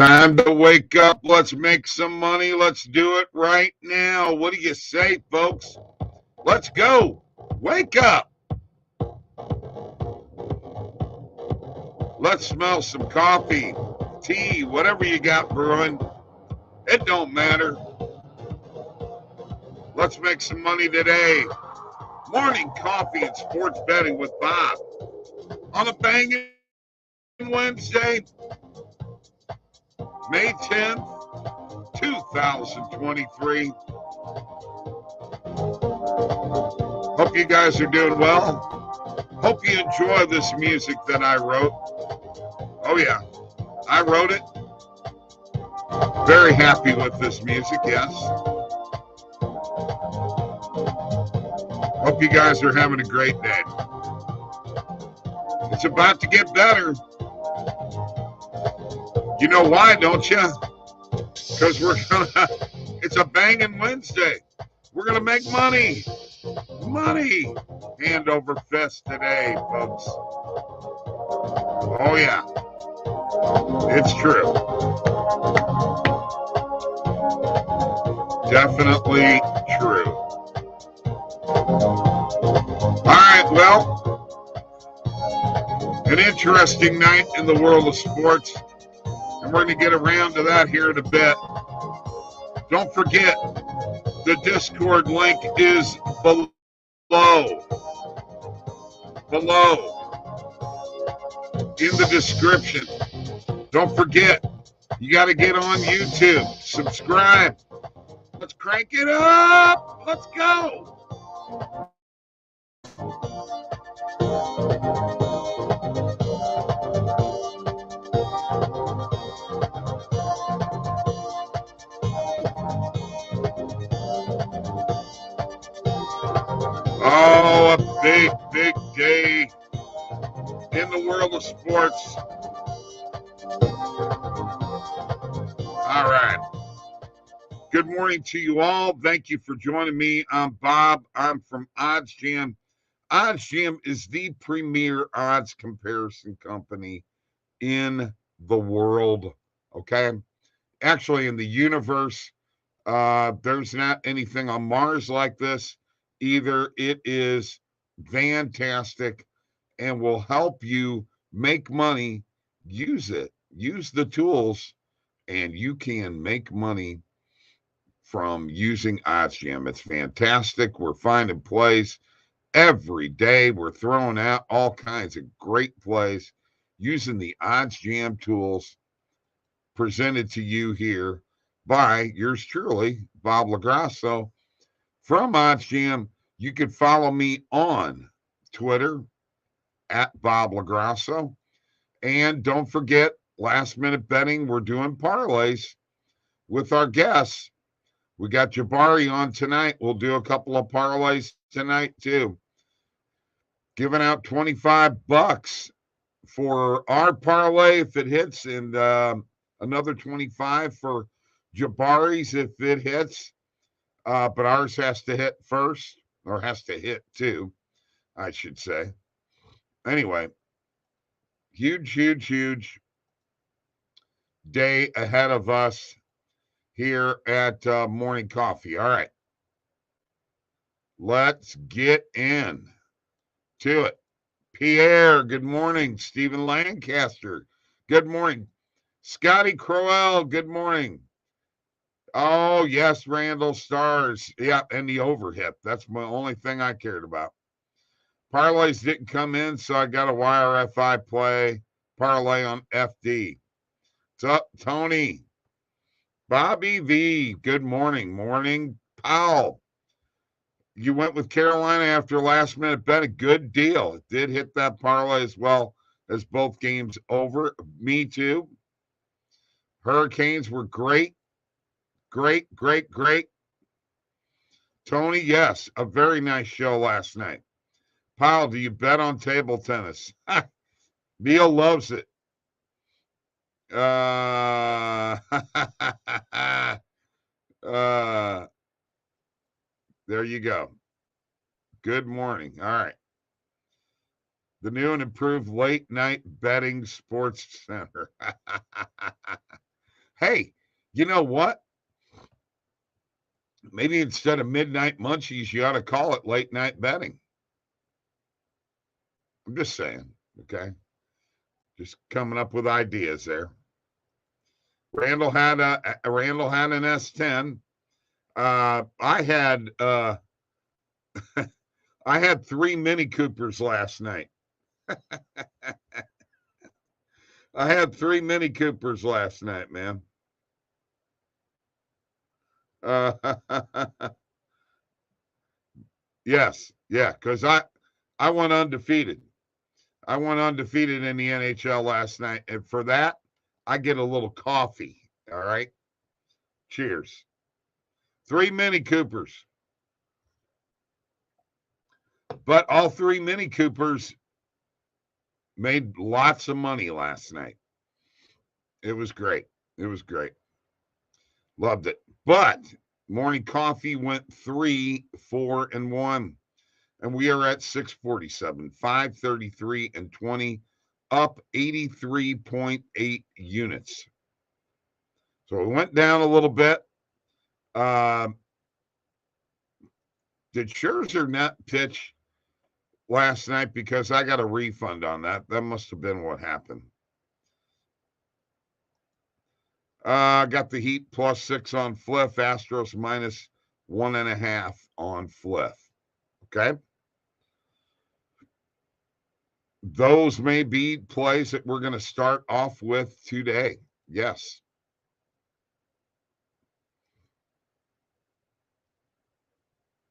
Time to wake up. Let's make some money. Let's do it right now. What do you say, folks? Let's go. Wake up. Let's smell some coffee, tea, whatever you got brewing. It don't matter. Let's make some money today. Morning coffee and sports betting with Bob on a Bangin Wednesday, May 10th, 2023. Hope you guys are doing well. Hope you enjoy this music that I wrote. Oh, yeah, I wrote it. Very happy with this music, yes. Hope you guys are having a great day. It's about to get better. You know why, don't you? Because it's a Bangin' Wednesday. We're gonna make money. Money. Hand over fist today, folks. Oh yeah. It's true. Definitely true. Alright, well, an interesting night in the world of sports. And we're going to get around to that here in a bit. Don't forget, the Discord link is below. In the description. Don't forget, you got to get on YouTube. Subscribe. Let's crank it up. Let's go. Oh, a big, big day in the world of sports. All right. Good morning to you all. Thank you for joining me. I'm Bob. I'm from Odds Jam. Odds Jam is the premier odds comparison company in the world. Okay. Actually, in the universe, there's not anything on Mars like this. Either it is fantastic and will help you make money. Use it. Use the tools, and you can make money from using OddsJam. It's fantastic. We're finding plays every day. We're throwing out all kinds of great plays using the OddsJam tools presented to you here by yours truly, Bob LaGrasso from OddsJam. You can follow me on Twitter at Bob LaGrasso. And don't forget, last minute betting, we're doing parlays with our guests. We got Jabari on tonight. We'll do a couple of parlays tonight too. Giving out $25 for our parlay if it hits, and another 25 for Jabari's if it hits. But ours has to hit first, or has to hit too, I should say. Anyway, huge day ahead of us here at Morning Coffee. All right. Let's get in to it. Pierre, good morning. Stephen Lancaster, good morning. Scotty Crowell, good morning. Oh, yes, Randall Stars. Yeah, and the overhit. That's my only thing I cared about. Parlays didn't come in, so I got a YRFI play parlay on FD. What's up, Tony? Bobby V, good morning. Morning, Powell. You went with Carolina after last minute bet. A good deal. It did hit that parlay as well as both games over. Me too. Hurricanes were great. Great. Tony, yes, a very nice show last night. Powell, do you bet on table tennis? Neil loves it. There you go. Good morning. All right. The new and improved late night betting sports center. Hey, you know what? Maybe instead of midnight munchies, you ought to call it late night betting. I'm just saying, okay? Just coming up with ideas there. Randall had an S10. I had I had 3 Mini Coopers last night. I had 3 Mini Coopers last night, man. Yes, yeah, because I went undefeated. I went undefeated in the NHL last night, and for that, I get a little coffee. All right, cheers. 3 Mini Coopers, but all 3 Mini Coopers made lots of money last night. It was great. It was great. Loved it. But morning coffee went 3, 4, and 1. And we are at 647, 533, and 20, up 83.8 units. So it went down a little bit. Did Scherzer not pitch last night? Because I got a refund on that. That must have been what happened. Got the Heat +6 on Fliff, Astros -1.5 on Fliff. Okay. Those may be plays that we're going to start off with today. Yes.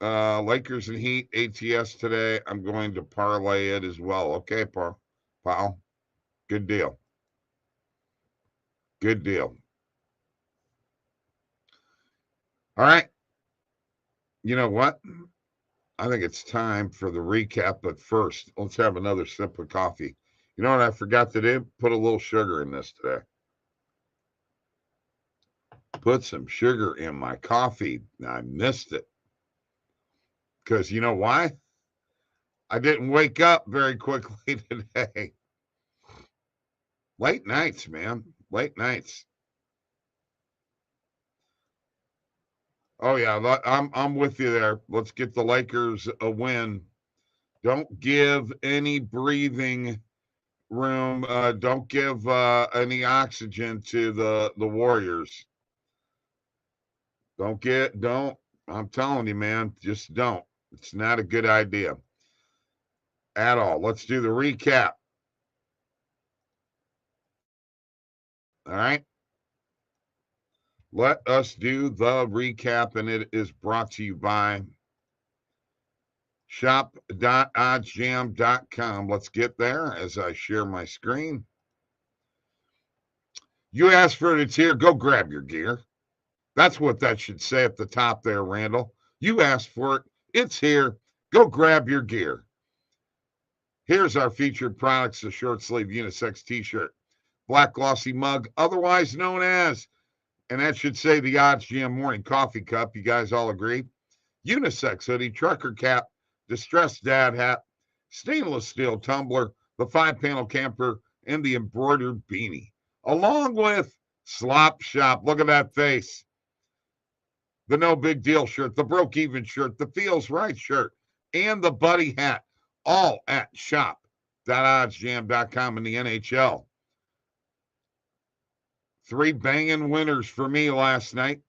Lakers and Heat ATS today. I'm going to parlay it as well. Okay, pal. Good deal. Good deal. All right. You know what? I think it's time for the recap, but first, let's have another sip of coffee. You know what I forgot to do? Put a little sugar in this today. Put some sugar in my coffee. I missed it. Because you know why? I didn't wake up very quickly today. Late nights, man. Late nights. Oh yeah, I'm with you there. Let's get the Lakers a win. Don't give any breathing room. Don't give any oxygen to the Warriors. Don't. I'm telling you, man, just don't. It's not a good idea at all. Let's do the recap. All right. Let us do the recap, and it is brought to you by shop.oddsjam.com. Let's get there as I share my screen. You asked for it, it's here. Go grab your gear. That's what that should say at the top there, Randall. You asked for it, it's here. Go grab your gear. Here's our featured products, the short sleeve unisex t-shirt, black glossy mug, otherwise known as, and that should say the Odds Jam morning coffee cup. You guys all agree? Unisex hoodie, trucker cap, distressed dad hat, stainless steel tumbler, the 5-panel camper, and the embroidered beanie, along with Slop Shop. Look at that face. The No Big Deal shirt, the Broke Even shirt, the Feels Right shirt, and the Buddy hat, all at shop.oddsjam.com in the NHL. 3 banging winners for me last night.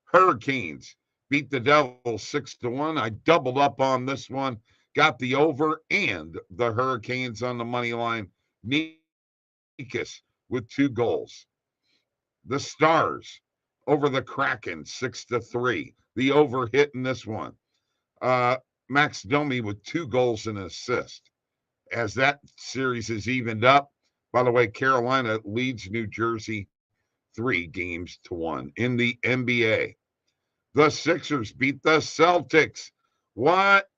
Hurricanes beat the Devils 6-1. I doubled up on this one, got the over and the Hurricanes on the money line. Nikas with 2 goals. The Stars over the Kraken 6-3. The over hit in this one. Max Domi with 2 goals and an assist. As that series is evened up, by the way, Carolina leads New Jersey 3-1 in the NBA. The Sixers beat the Celtics. What?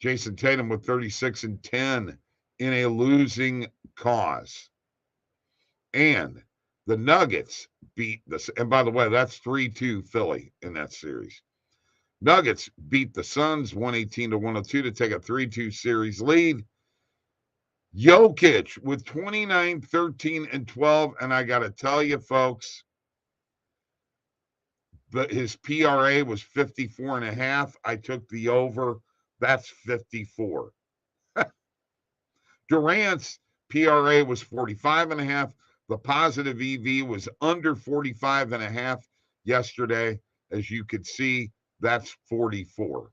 Jason Tatum with 36 and 10 in a losing cause. And the Nuggets beat the, and by the way, that's 3-2 Philly in that series. Nuggets beat the Suns 118-102 to take a 3-2 series lead. Jokic with 29, 13, and 12. And I got to tell you, folks, his PRA was 54.5. I took the over. That's 54. Durant's PRA was 45.5. The positive EV was under 45.5 yesterday. As you could see, that's 44.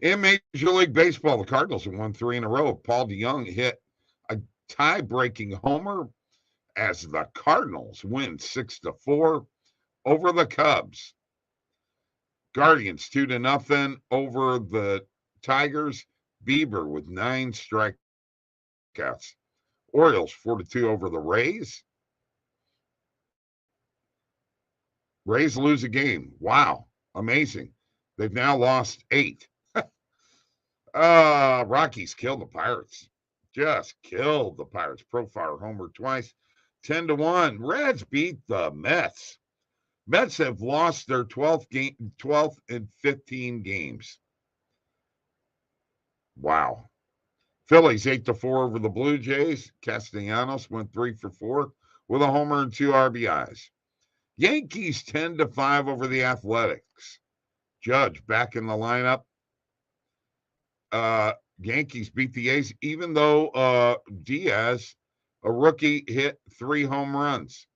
In Major League Baseball, the Cardinals have won 3 in a row. Paul DeJong hit a tie-breaking homer as the Cardinals win 6-4 over the Cubs. Guardians 2-0 over the Tigers. Bieber with 9 strikeouts. Orioles 4-2 over the Rays. Rays lose a game. Wow, amazing. They've now lost 8. Rockies killed the Pirates. Just killed the Pirates. Profile homer twice. 10-1. Reds beat the Mets. Mets have lost their 12th in 15 games. Wow. Phillies 8-4 over the Blue Jays. Castellanos went 3 for 4 with a homer and 2 RBIs. Yankees 10-5 over the Athletics. Judge back in the lineup. Yankees beat the A's, even though Diaz, a rookie, hit 3 home runs.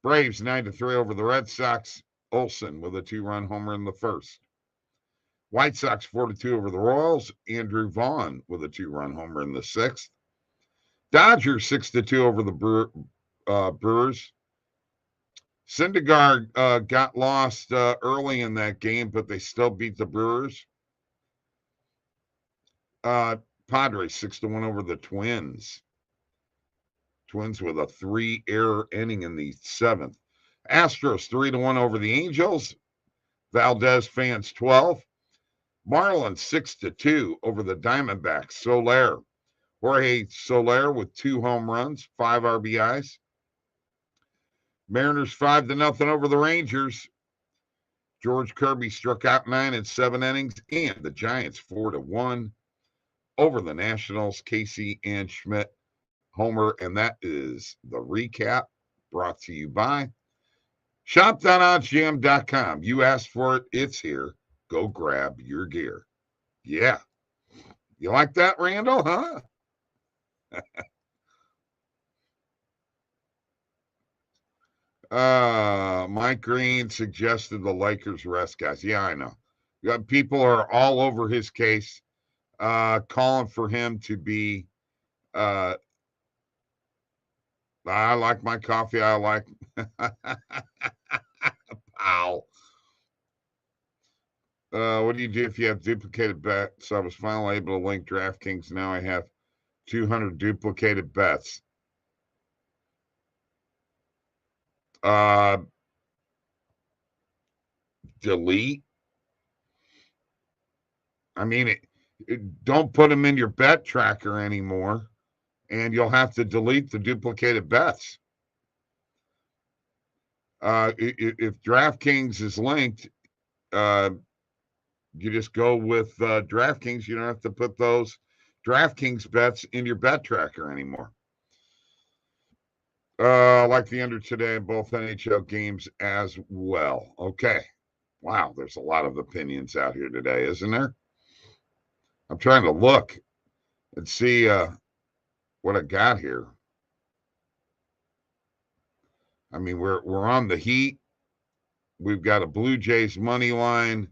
Braves 9-3 over the Red Sox. Olsen with a 2-run homer in the first. White Sox 4-2 over the Royals. Andrew Vaughn with a 2-run homer in the sixth. Dodgers 6-2 over the Brewers. Syndergaard got lost early in that game, but they still beat the Brewers. Padres 6-1 over the Twins. Twins with a 3-error inning in the seventh. Astros 3-1 over the Angels. Valdez fans 12. Marlins 6-2 over the Diamondbacks. Jorge Soler with 2 home runs, 5 RBIs. Mariners 5-0 over the Rangers. George Kirby struck out 9 in 7 innings. And the Giants 4-1 over the Nationals. Casey and Schmidt homer. And that is the recap brought to you by shop.oddsjam.com. You asked for it. It's here. Go grab your gear. Yeah. You like that, Randall, huh? Mike Green suggested the Lakers rest guys. Yeah, I know. People are all over his case, calling for him to be. I like my coffee. I like. Ow. What do you do if you have duplicated bets? I was finally able to link DraftKings. Now I have 200 duplicated bets. Delete. I mean, don't put them in your bet tracker anymore, and you'll have to delete the duplicated bets. If DraftKings is linked, you just go with DraftKings. You don't have to put those DraftKings bets in your bet tracker anymore. Like the under today in both NHL games as well. Okay. Wow, there's a lot of opinions out here today, isn't there? I'm trying to look and see what I got here. I mean, we're on the Heat. We've got a Blue Jays money line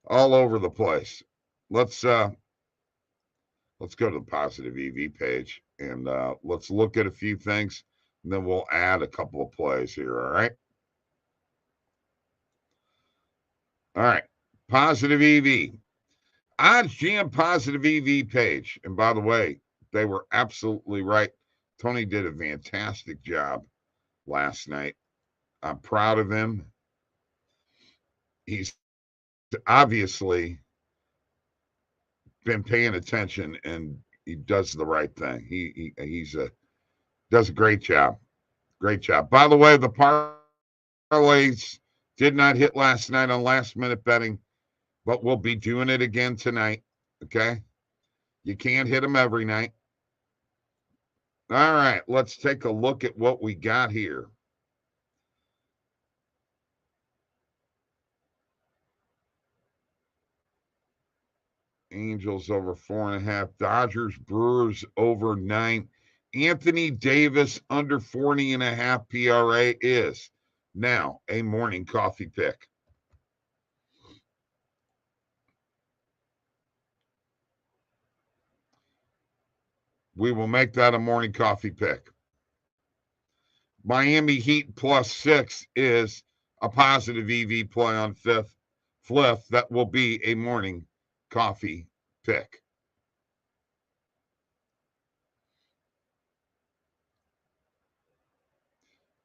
all over the place. Let's go to the positive EV page and let's look at a few things, and then we'll add a couple of plays here. All right. All right. Positive EV. Odds Jam positive EV page. And by the way, they were absolutely right. Tony did a fantastic job last night. I'm proud of him. He's obviously been paying attention, and he does the right thing. He does a great job. Great job. By the way, the parlays did not hit last night on last minute betting, but we'll be doing it again tonight. Okay? You can't hit them every night. All right, let's take a look at what we got here. Angels over 4.5. Dodgers, Brewers over 9. Anthony Davis under 40.5 PRA is now a morning coffee pick. We will make that a morning coffee pick. Miami Heat +6 is a positive EV play on fifth. That will be a morning coffee pick.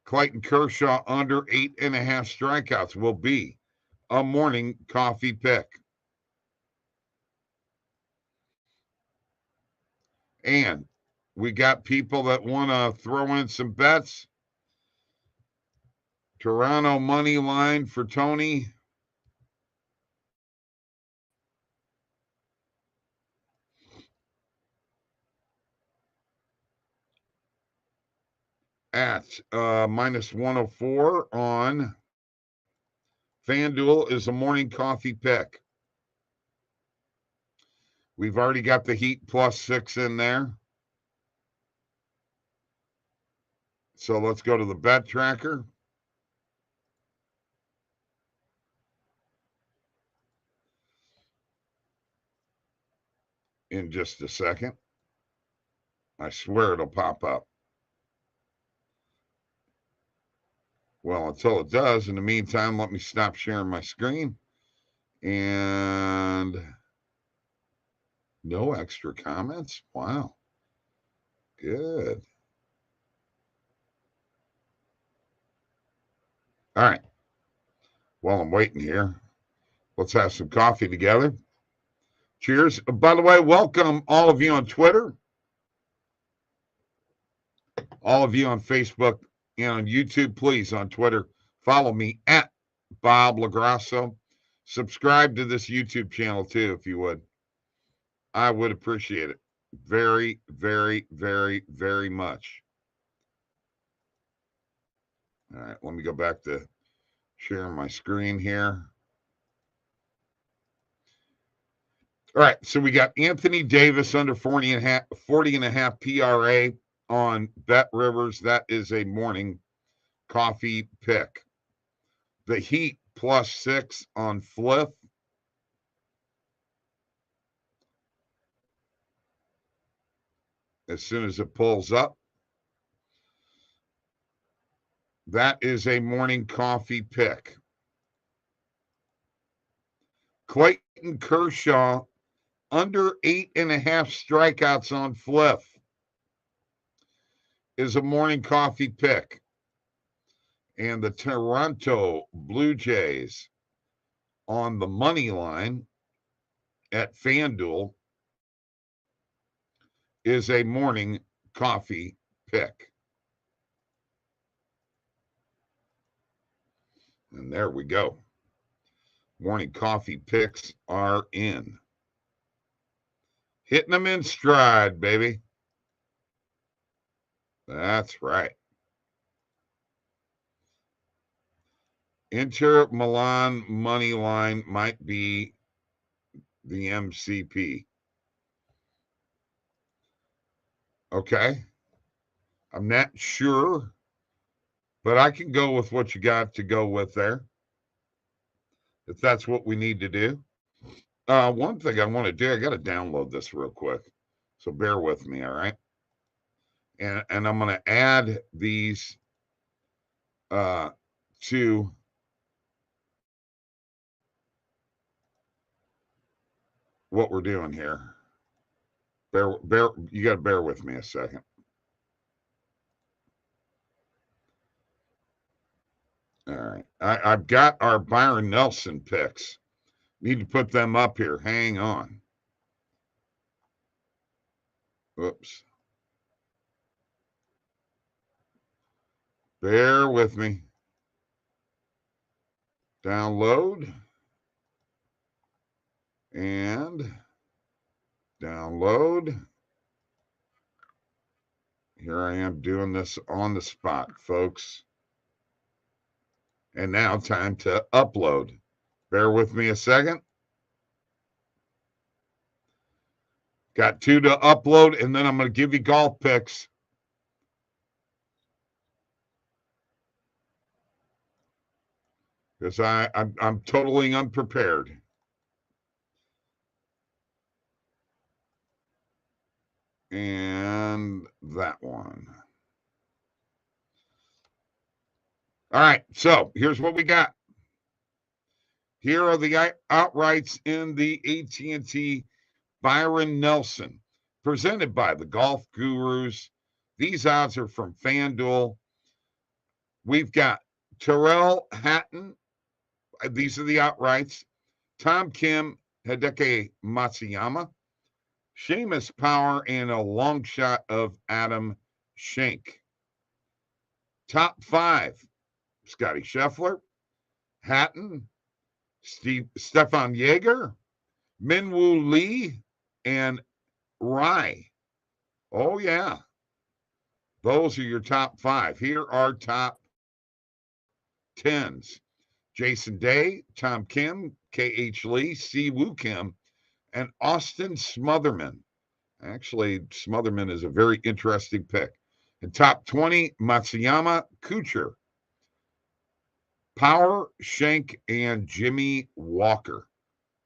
Clayton Kershaw under 8.5 strikeouts will be a morning coffee pick. And we got people that want to throw in some bets. Toronto money line for Tony. At -104 on FanDuel is a morning coffee pick. We've already got the Heat +6 in there. So let's go to the bet tracker. In just a second. I swear it'll pop up. Well, until it does, in the meantime, let me stop sharing my screen. And no extra comments? Wow. Good. All right. While I'm waiting here, let's have some coffee together. Cheers. By the way, welcome all of you on Twitter, all of you on Facebook and on YouTube. Please, on Twitter, follow me at Bob LaGrasso. Subscribe to this YouTube channel too, if you would. I would appreciate it very, very, very, very much. All right, let me go back to sharing my screen here. All right, so we got Anthony Davis under 40.5 PRA on Bet Rivers. That is a morning coffee pick. The Heat +6 on Fliff. As soon as it pulls up, that is a morning coffee pick. Clayton Kershaw under 8.5 strikeouts on Fliff is a morning coffee pick. And the Toronto Blue Jays on the money line at FanDuel is a morning coffee pick. And there we go. Morning coffee picks are in. Hitting them in stride, baby. That's right. Inter Milan money line might be the MCP. Okay. I'm not sure, but I can go with what you got to go with there, if that's what we need to do. One thing I want to do, I got to download this real quick. So bear with me, all right? And I'm going to add these to what we're doing here. You got to bear with me a second. All right. I've got our Byron Nelson picks. Need to put them up here. Hang on. Oops. Bear with me. Download. And Download. Here I am doing this on the spot, folks. And now time to upload. Bear with me a second. Got 2 to upload, and then I'm going to give you golf picks. Because I'm totally unprepared. And that one. All right, so here's what we got. Here are the outrights in the AT&T Byron Nelson, presented by the Golf Gurus. These odds are from FanDuel. We've got Terrell Hatton. These are the outrights. Tom Kim, Hideki Matsuyama, Seamus Power, and a long shot of Adam Schenk. Top 5, Scotty Scheffler, Hatton, Stefan Jaeger, Minwoo Lee, and Rye. Oh, yeah. Those are your top 5. Here are top 10s. Jason Day, Tom Kim, K.H. Lee, Si Woo Kim, and Austin Smotherman. Actually, Smotherman is a very interesting pick. In top 20, Matsuyama, Kuchar, Power, Schenk, and Jimmy Walker.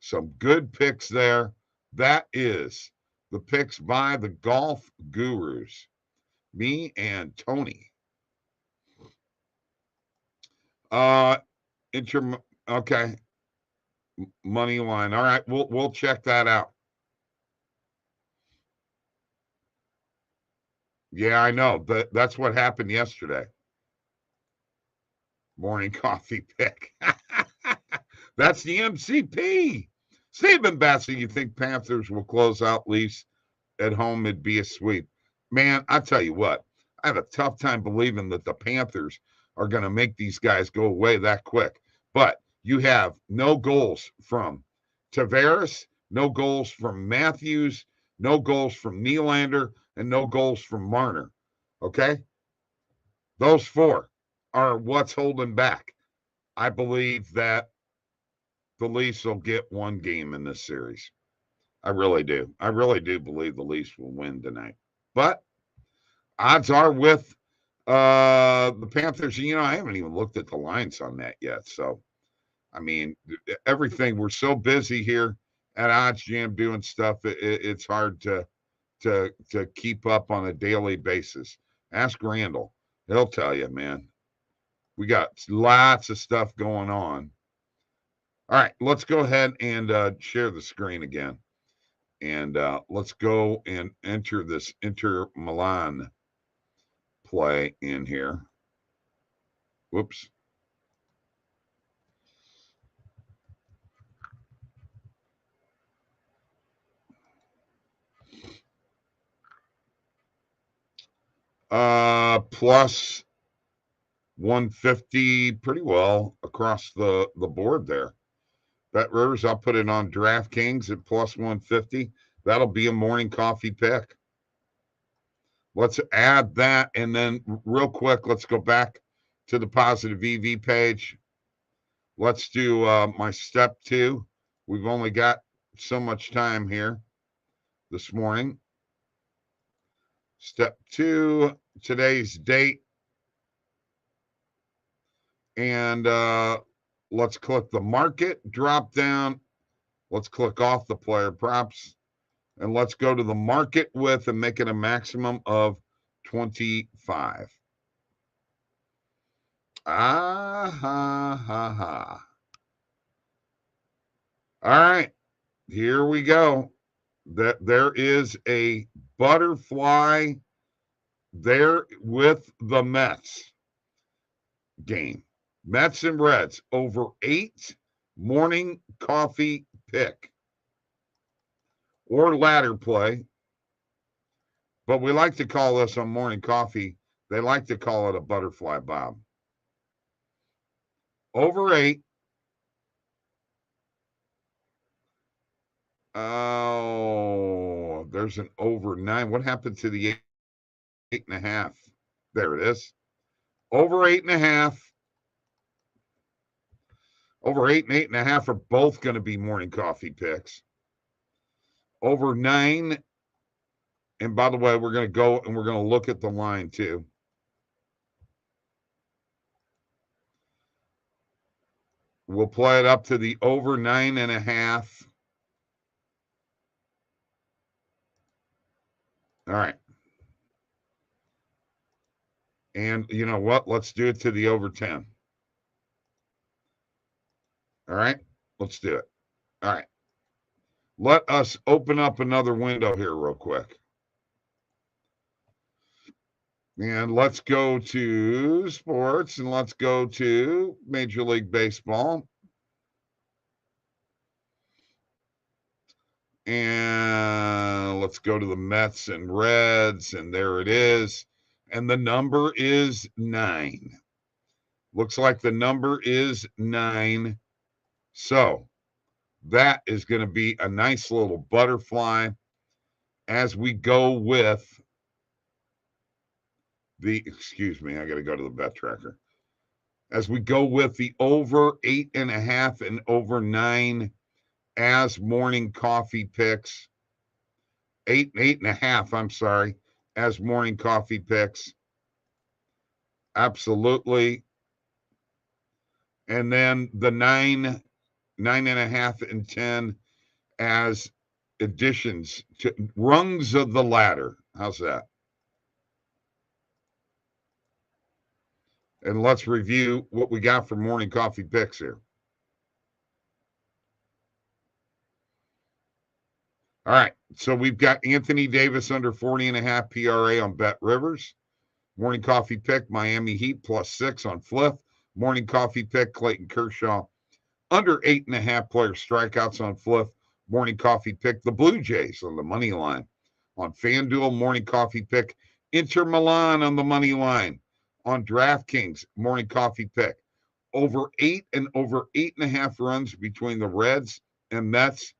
Some good picks there. That is the picks by the Golf Gurus. Me and Tony. Okay. Money line. All right, we'll check that out. Yeah, I know. That's what happened yesterday. Morning coffee pick. That's the MCP. Stephen Bassett, you think Panthers will close out Leafs at home? It'd be a sweep. Man, I tell you what, I have a tough time believing that the Panthers are going to make these guys go away that quick. But you have no goals from Tavares, no goals from Matthews, no goals from Nylander, and no goals from Marner. Okay? Those 4 are what's holding back. I believe that the Leafs will get 1 game in this series. I really do. I really do believe the Leafs will win tonight. But odds are with the Panthers. You know, I haven't even looked at the lines on that yet. So, I mean, everything. We're so busy here at Odds Jam doing stuff. It's hard to keep up on a daily basis. Ask Randall. He'll tell you, man. We got lots of stuff going on. All right, let's go ahead and share the screen again. And let's go and enter this Inter Milan play in here. Whoops. Plus 150 pretty well across the board there. Bet Rivers, I'll put it on DraftKings at plus 150. That'll be a morning coffee pick. Let's add that. And then real quick, let's go back to the positive EV page. Let's do my step 2. We've only got so much time here this morning. Step 2, today's date. And let's click the market drop down. Let's click off the player props. And let's go to the market with and make it a maximum of 25. Ah, ha, ha, ha. All right, here we go. There is a butterfly there with the Mets game. Mets and Reds over 8 morning coffee pick or ladder play. But we like to call this on morning coffee. They like to call it a butterfly bob. Over 8. Oh, There's an over 9. What happened to the 8.5? There it is. Over 8.5. Over 8 and 8.5 are both going to be morning coffee picks. Over 9. And by the way, we're going to go and we're going to look at the line too. We'll play it up to the over 9.5. All right. And you know what? Let's do it to the over 10. All right. Let's do it. All right. Let us open up another window here real quick. And let's go to sports and let's go to Major League Baseball. And let's go to the Mets and Reds. And there it is. And the number is 9. Looks like the number is 9. So that is going to be a nice little butterfly as we go with the, excuse me, I got to go to the bet tracker. As we go with the over 8.5 and over 9 as morning coffee picks. 8 and 8.5, I'm sorry, as morning coffee picks. Absolutely. And then the 9, 9.5, and 10 as additions to rungs of the ladder. How's that? And let's review what we got for morning coffee picks here. All right. So we've got Anthony Davis under 40.5 PRA on Bet Rivers. Morning coffee pick, Miami Heat +6 on Fliff. Morning coffee pick, Clayton Kershaw under 8.5 player strikeouts on Fliff. Morning coffee pick, the Blue Jays on the money line. On FanDuel, morning coffee pick, Inter Milan on the money line. On DraftKings, morning coffee pick, over 8 and over 8.5 runs between the Reds and Mets.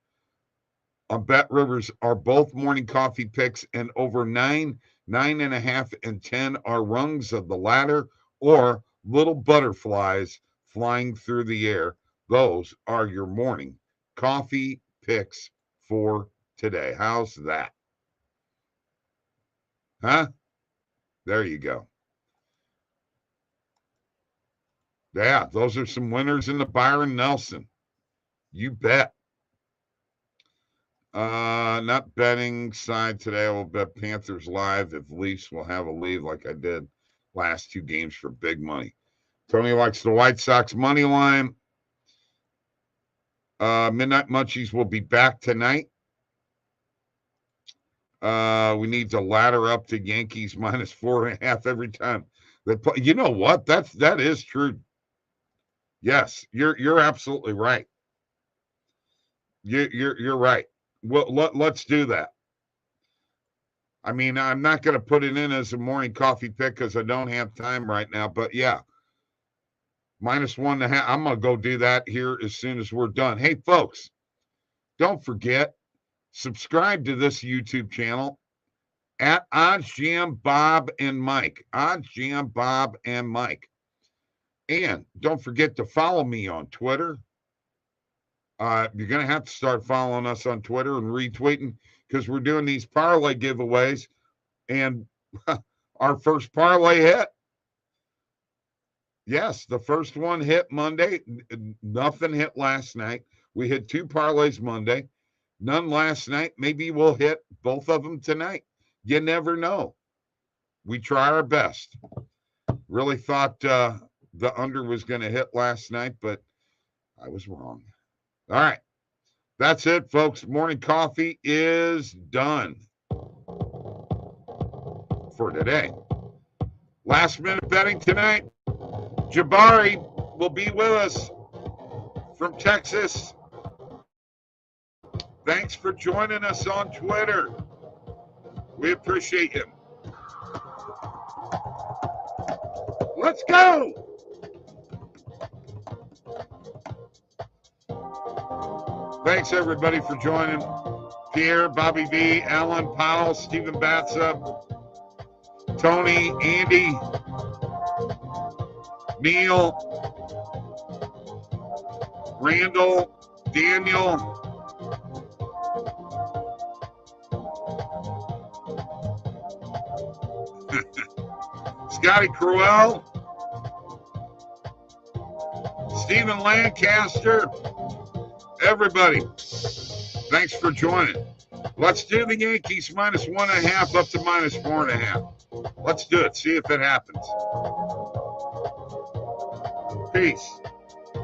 On Bet Rivers are both morning coffee picks, and over 9, 9.5, and 10 are rungs of the ladder or little butterflies flying through the air. Those are your morning coffee picks for today. How's that? Huh? There you go. Yeah, those are some winners in the Byron Nelson. You bet. Not betting side today. I will bet Panthers live if Leafs will have a lead like I did last 2 games for big money. Tony likes the White Sox money line. Midnight Munchies will be back tonight. We need to ladder up to Yankees -4.5 every time they play. You know what? That is true. Yes, you're absolutely right. You're right. Well, let's do that. I mean, I'm not going to put it in as a morning coffee pick because I don't have time right now. But yeah, -1.5. I'm going to go do that here as soon as we're done. Hey, folks, don't forget, subscribe to this YouTube channel at Odds Jam Bob and Mike. Odds Jam Bob and Mike. And don't forget to follow me on Twitter. You're going to have to start following us on Twitter and retweeting because we're doing these parlay giveaways. And our first parlay hit. Yes, the first one hit Monday. Nothing hit last night. We hit 2 parlays Monday. None last night. Maybe we'll hit both of them tonight. You never know. We try our best. Really thought the under was going to hit last night, but I was wrong. All right. That's it, folks. Morning coffee is done for today. Last minute betting tonight. Jabari will be with us from Texas. Thanks for joining us on Twitter. We appreciate you. Let's go. Thanks, everybody, for joining. Pierre, Bobby V, Alan Powell, Stephen Batsa, Tony, Andy, Neil, Randall, Daniel, Scotty Cruel, Stephen Lancaster, everybody, thanks for joining. Let's do the Yankees minus 1.5 up to minus 4.5. Let's do it. See if it happens. Peace.